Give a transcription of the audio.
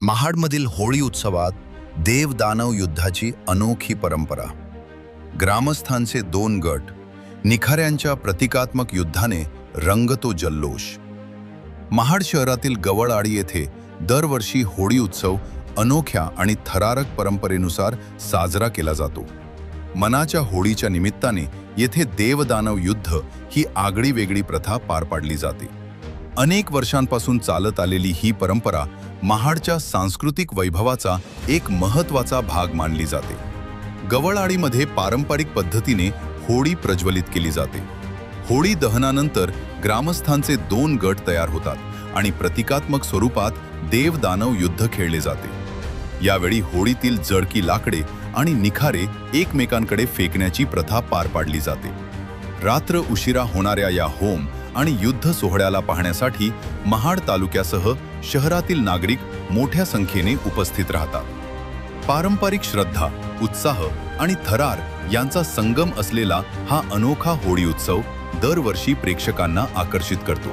महाडमधील होळी उत्सवात देव दानव युद्धाची अनोखी परंपरा. ग्रामस्थांचे दोन गट, निखाऱ्यांच्या प्रतिकात्मक युद्धाने रंगतो जल्लोष. महाड शहरातील गवळआळी येथे दरवर्षी होळी उत्सव अनोख्या आणि थरारक परंपरेनुसार साजरा केला जातो. मनाच्या होळीच्या निमित्ताने येथे देवदानव युद्ध ही आगळी वेगळी प्रथा पार पाडली जाते. अनेक वर्षांपासून चालत आलेली ही परंपरा महाडच्या सांस्कृतिक वैभवाचा एक महत्त्वाचा भाग मानली जाते. गवळआळीमध्ये पारंपरिक पद्धतीने होळी प्रज्वलित केली जाते. होळी दहनानंतर ग्रामस्थांचे दोन गट तयार होतात आणि प्रतिकात्मक स्वरूपात देव-दानव युद्ध खेळले जाते. यावेळी होळीतील जळकी लाकडे आणि निखारे एकमेकांकडे फेकण्याची प्रथा पार पाडली जाते. रात्र उशिरा होणाऱ्या या होम आणि युद्ध सोहळ्याला पाहण्यासाठी महाड तालुक्यासह शहरातील नागरिक मोठ्या संख्येने उपस्थित राहतात. पारंपरिक श्रद्धा, उत्साह आणि थरार यांचा संगम असलेला हा अनोखा होळी उत्सव दरवर्षी प्रेक्षकांना आकर्षित करतो.